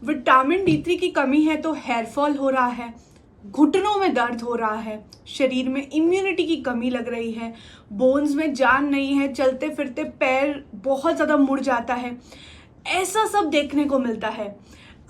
Vitamin D3 की कमी है तो हेयर फॉल हो रहा है, घुटनों में दर्द हो रहा है, शरीर में इम्यूनिटी की कमी लग रही है, बोन्स में जान नहीं है, चलते फिरते पैर बहुत ज़्यादा मुड़ जाता है, ऐसा सब देखने को मिलता है।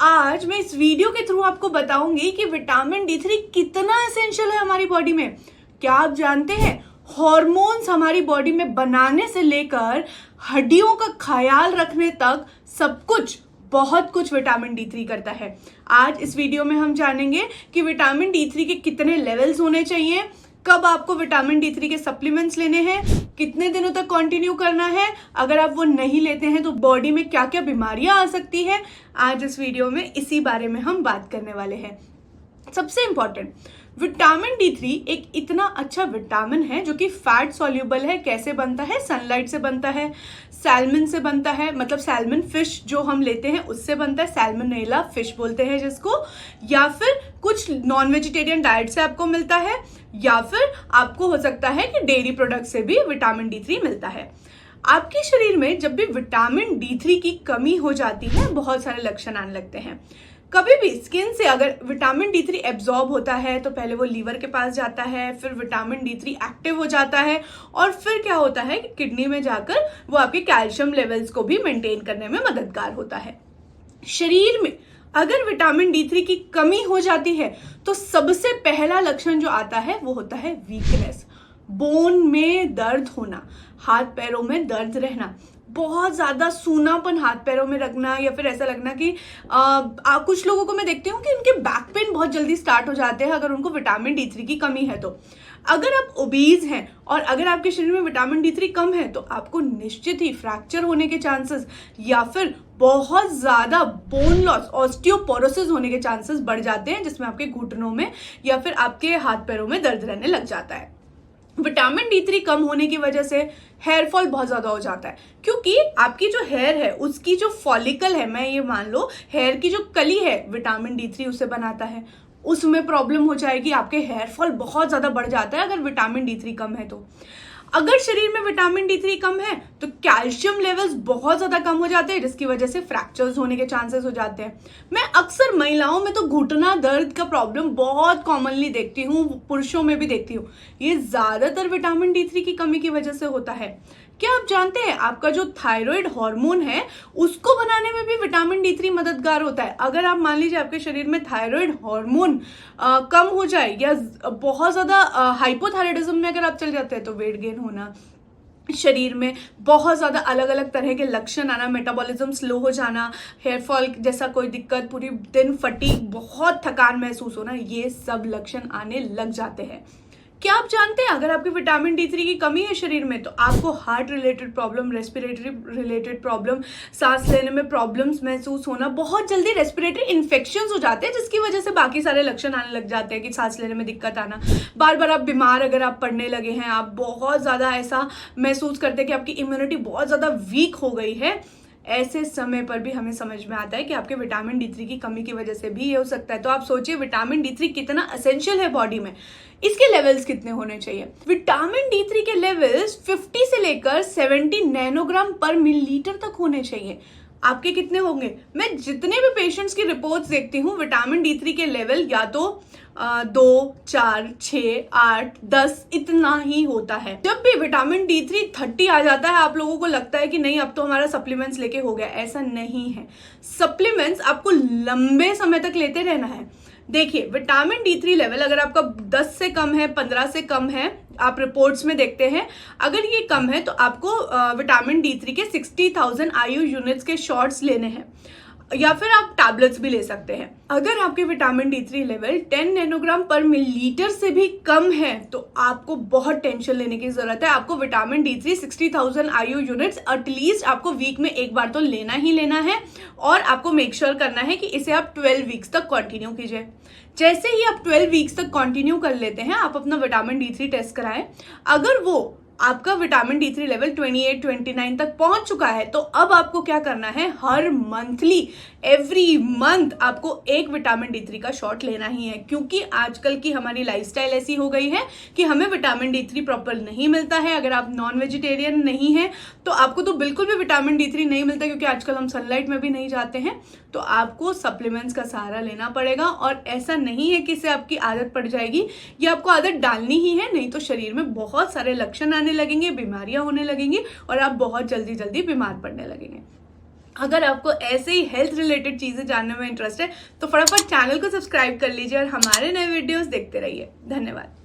आज मैं इस वीडियो के थ्रू आपको बताऊंगी कि विटामिन D3 कितना एसेंशियल है हमारी बॉडी में। क्या आप जानते हैं हॉर्मोन्स हमारी बॉडी में बनाने से लेकर हड्डियों का ख्याल रखने तक सब कुछ, बहुत कुछ विटामिन D3 करता है। आज इस वीडियो में हम जानेंगे कि विटामिन D3 के कितने लेवल्स होने चाहिए, कब आपको विटामिन D3 के सप्लीमेंट्स लेने हैं, कितने दिनों तक कंटिन्यू करना है, अगर आप वो नहीं लेते हैं तो बॉडी में क्या क्या बीमारियां आ सकती हैं। आज इस वीडियो में इसी बारे में हम बात करने वाले हैं। सबसे इंपॉर्टेंट, विटामिन D3 एक इतना अच्छा विटामिन है जो कि फैट सॉल्यूबल है। कैसे बनता है? सनलाइट से बनता है, सैल्मन से बनता है, मतलब सैल्मन फिश जो हम लेते हैं उससे बनता है, सैल्मोनेला फिश बोलते हैं जिसको, या फिर कुछ नॉन वेजिटेरियन डाइट से आपको मिलता है, या फिर आपको हो सकता है कि डेयरी प्रोडक्ट से भी विटामिन D3 मिलता है। आपके शरीर में जब भी विटामिन D3 की कमी हो जाती है बहुत सारे लक्षण आने लगते हैं। कभी भी स्किन से अगर विटामिन D3 एब्जॉर्ब होता है तो पहले वो लीवर के पास जाता है, फिर विटामिन D3 एक्टिव हो जाता है और फिर क्या होता है कि किडनी में जाकर वो आपके कैल्शियम लेवल्स को भी मेंटेन करने में मददगार होता है। शरीर में अगर विटामिन D3 की कमी हो जाती है तो सबसे पहला लक्षण जो आता है वो होता है वीकनेस, बोन में दर्द होना, हाथ पैरों में दर्द रहना, बहुत ज्यादा सूनापन हाथ पैरों में रखना, या फिर ऐसा लगना कि कुछ लोगों को मैं देखती हूँ कि उनके बैक पेन बहुत जल्दी स्टार्ट हो जाते हैं अगर उनको विटामिन D3 की कमी है तो। अगर आप ओबीज हैं और अगर आपके शरीर में विटामिन D3 कम है तो आपको निश्चित ही फ्रैक्चर होने के चांसेस या फिर बहुत ज्यादा बोन लॉस, ऑस्टियोपोरोसिस होने के चांसेस बढ़ जाते हैं, जिसमें आपके घुटनों में या फिर आपके हाथ पैरों में दर्द रहने लग जाता है। विटामिन D3 कम होने की वजह से हेयर फॉल बहुत ज्यादा हो जाता है, क्योंकि आपकी जो हेयर है उसकी जो फॉलिकल है, मैं ये मान लो हेयर की जो कली है विटामिन D3 उसे बनाता है, उसमें प्रॉब्लम हो जाएगी, आपके हेयर फॉल बहुत ज्यादा बढ़ जाता है अगर विटामिन D3 कम है तो। अगर शरीर में विटामिन D3 कम है तो कैल्शियम लेवल्स बहुत ज्यादा कम हो जाते हैं, जिसकी वजह से फ्रैक्चर्स होने के चांसेस हो जाते हैं। मैं अक्सर महिलाओं में तो घुटना दर्द का प्रॉब्लम बहुत कॉमनली देखती हूँ, पुरुषों में भी देखती हूँ। ये ज्यादातर विटामिन D3 की कमी की वजह से होता है। क्या आप जानते हैं आपका जो थायराइड हार्मोन है उसको बनाने में भी विटामिन D3 मददगार होता है। अगर आप मान लीजिए आपके शरीर में थायराइड हार्मोन कम हो जाए या बहुत ज्यादा हाइपोथायराइडिज्म में अगर आप चल जाते हैं तो वेट गेन होना, शरीर में बहुत ज्यादा अलग अलग तरह के लक्षण आना, मेटाबॉलिज्म स्लो हो जाना, हेयर फॉल जैसा कोई दिक्कत, पूरी दिन फटीग, बहुत थकान महसूस होना, ये सब लक्षण आने लग जाते हैं। क्या आप जानते हैं अगर आपके विटामिन D3 की कमी है शरीर में तो आपको heart related problem, respiratory related problem, सांस लेने में प्रॉब्लम्स महसूस होना, बहुत जल्दी रेस्पिरेटरी इन्फेक्शंस हो जाते हैं, जिसकी वजह से बाकी सारे लक्षण आने लग जाते हैं कि सांस लेने में दिक्कत आना, बार बार आप बीमार अगर आप पड़ने लगे हैं, आप बहुत ज्यादा ऐसा महसूस करते हैं कि आपकी इम्यूनिटी बहुत ज्यादा वीक हो गई है, ऐसे समय पर भी हमें समझ में आता है कि आपके विटामिन D3 की कमी की वजह से भी ये हो सकता है। तो आप सोचिए विटामिन D3 कितना एसेंशियल है बॉडी में, इसके लेवल्स कितने होने चाहिए। विटामिन D3 के लेवल्स 50 से लेकर 70 नैनोग्राम पर मिलीलीटर तक होने चाहिए। आपके कितने होंगे? मैं जितने भी पेशेंट्स की रिपोर्ट्स देखती हूँ विटामिन D3 के लेवल या तो 2, 4, 6, 8, 10 इतना ही होता है। जब भी विटामिन D3 30 आ जाता है आप लोगों को लगता है कि नहीं अब तो हमारा सप्लीमेंट्स लेके हो गया, ऐसा नहीं है। सप्लीमेंट्स आपको लंबे समय तक लेते रहना है। देखिए विटामिन D3 लेवल अगर आपका 10 से कम है, 15 से कम है, आप रिपोर्ट्स में देखते हैं, अगर ये कम है तो आपको विटामिन D3 के 60,000 IU यूनिट्स के शॉट्स लेने हैं, या फिर आप टैबलेट्स भी ले सकते हैं। अगर आपके विटामिन D3 लेवल 10 नैनोग्राम पर मिलीलीटर से भी कम है तो आपको बहुत टेंशन लेने की जरूरत है। आपको vitamin D3 60,000 IU units at least आपको वीक में एक बार तो लेना ही लेना है, और आपको मेक श्योर करना है कि इसे आप 12 वीक्स तक कंटिन्यू कीजिए। जैसे ही आप 12 वीक्स तक कंटिन्यू कर लेते हैं, आप अपना विटामिन D3 टेस्ट कराएं। अगर वो आपका विटामिन D3 लेवल 28-29 तक पहुंच चुका है, तो अब आपको क्या करना है, हर मंथली एवरी मंथ आपको एक विटामिन D3 का शॉट लेना ही है। क्योंकि आजकल की हमारी लाइफस्टाइल ऐसी हो गई है कि हमें विटामिन D3 प्रॉपर नहीं मिलता है। अगर आप नॉन वेजिटेरियन नहीं है तो आपको तो बिल्कुल भी विटामिन D3 नहीं मिलता, क्योंकि आजकल हम सनलाइट में भी नहीं जाते हैं। तो आपको सप्लीमेंट्स का सहारा लेना पड़ेगा। और ऐसा नहीं है कि इससे आपकी आदत पड़ जाएगी, ये आपको आदत डालनी ही है, नहीं तो शरीर में बहुत सारे लक्षण आने लगेंगे, बीमारियां होने लगेंगी और आप बहुत जल्दी जल्दी बीमार पड़ने लगेंगे। अगर आपको ऐसे ही हेल्थ रिलेटेड चीजें जानने में इंटरेस्ट है तो फटाफट चैनल को सब्सक्राइब कर लीजिए और हमारे नए वीडियोस देखते रहिए। धन्यवाद।